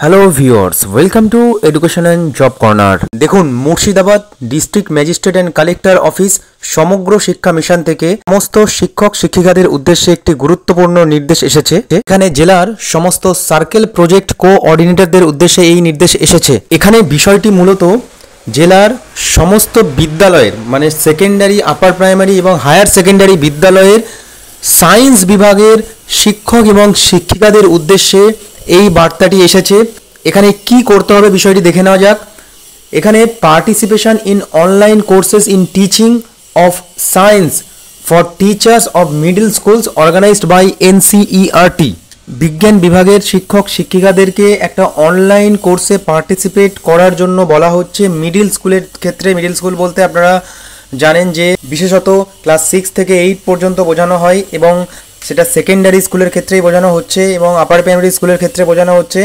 Hello viewers, welcome to education and job corner. দেখুন, Murshidabad district magistrate and collector office Samagra Shiksha mission থেকে সমস্ত শিক্ষক শিক্ষিকাদের উদ্দেশ্যে একটি গুরুত্বপূর্ণ নির্দেশ এসেছে। এখানে জেলার সমস্ত সার্কেল প্রজেক্ট কোঅর্ডিনেটরদের উদ্দেশ্যে এই নির্দেশ এসেছে। এখানে বিষয়টি মূলত জেলার সমস্ত বিদ্যালয়ের মানে সেকেন্ডারি, আপার প্রাইমারি এবং হায়ার সেকেন্ডারি বিদ্যালয়ের সায়েন্স বিভাগের শিক্ষক এবং শিক্ষিকাদের উদ্দেশ্যে এই বার্তাটি এসেছে। এখানে কি করতে হবে বিষয়টি দেখে নেওয়া যাক। এখানে participation in online courses in teaching of science for teachers of middle schools organised by NCERT. বিজ্ঞান বিভাগের শিক্ষক শিক্ষিকাদেরকে একটা অনলাইন কোর্সে পার্টিসিপেট করার জন্য বলা হচ্ছে। মিডল স্কুলের ক্ষেত্রে, মিডল স্কুল বলতে আপনারা জানেন যে বিশেষত ক্লাস 6 থেকে 8 পর্যন্ত বোঝানো হয় এবং সেটা সেকেন্ডারি স্কুলের ক্ষেত্রেই বোঝানো হচ্ছে এবং আপার প্রাইমারি স্কুলের ক্ষেত্রে বোঝানো হচ্ছে,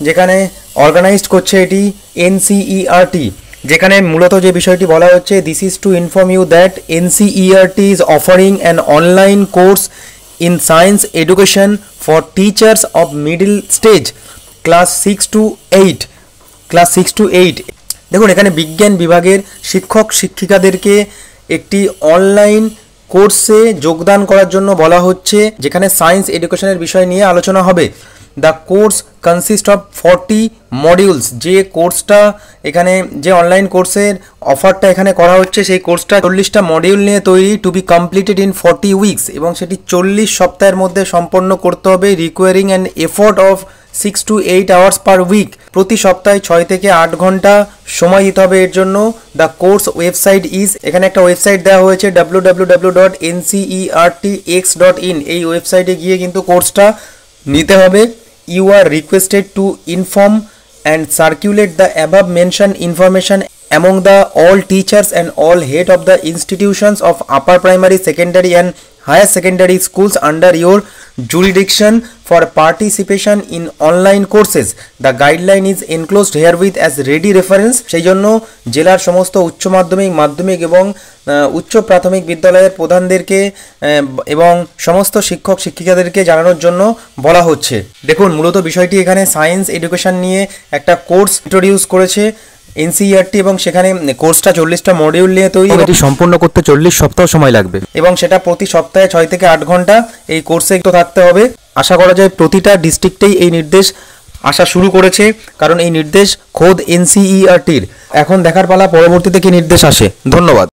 যেখানে অর্গানাইজড করছে এটি এনসিইআরটি। যেখানে মূলত যে বিষয়টি বলা হচ্ছে, this is to inform you that NCERT is offering an online course in science education for teachers of middle stage class 6 to 8। দেখুন, এখানে বিজ্ঞান বিভাগের শিক্ষক শিক্ষিকাদেরকে একটি অনলাইন কোর্সে যোগদান করার জন্য বলা হচ্ছে, যেখানে সায়েন্স এডুকেশনের বিষয় নিয়ে আলোচনা হবে। The course consist of 40 modules. যে কোর্সটা এখানে, যে অনলাইন কোর্সের অফারটা এখানে করা হচ্ছে, সেই কোর্সটা 40টা মডিউল নিয়ে তৈরি, to be completed in 40 weeks, এবং সেটি 40 সপ্তাহের মধ্যে সম্পন্ন করতে হবে। Requiring an effort of 6 to 8 hours per week. প্রতি সপ্তাহে 6 থেকে 8 ঘন্টা সময় দিতে হবে এর জন্য। দ্য কোর্স ওয়েবসাইট ইজ, এখানে একটা ওয়েবসাইট দেওয়া হয়েছে www.ncertx.in। এই ওয়েবসাইটে গিয়ে কিন্তু কোর্সটা নিতে হবে। You are requested to inform and circulate the above mention information among the all teachers and all head of the institutions of upper primary, secondary and higher secondary schools under your jurisdiction for participation in online courses. The guideline is enclosed herewith as ready reference। সেই জন্য জেলার সমস্ত উচ্চ মাধ্যমিক, মাধ্যমিক এবং উচ্চ প্রাথমিক বিদ্যালয়ের প্রধানদেরকে এবং সমস্ত শিক্ষক শিক্ষিকাদেরকে জানানোর জন্য বলা হচ্ছে। দেখুন, মূলত বিষয়টি এখানে সায়েন্স এডুকেশন নিয়ে একটা কোর্স ইন্ট্রোডিউস করেছে এনসিইআরটি এবং সেখানে কোর্সটা 40টা মডিউল নিয়ে তৈরি। এটি সম্পূর্ণ করতে 40 সপ্তাহ সময় লাগবে এবং সেটা প্রতি সপ্তাহে 6 থেকে 8 ঘন্টা এই কোর্সে তো থাকতে হবে। আশা করা যায় প্রতিটা ডিস্ট্রিক্টেই এই নির্দেশ আসা শুরু করেছে, কারণ এই নির্দেশ খোদ এনসিইআরটির। এখন দেখার পালা পরবর্তীতে কি নির্দেশ আসে। ধন্যবাদ।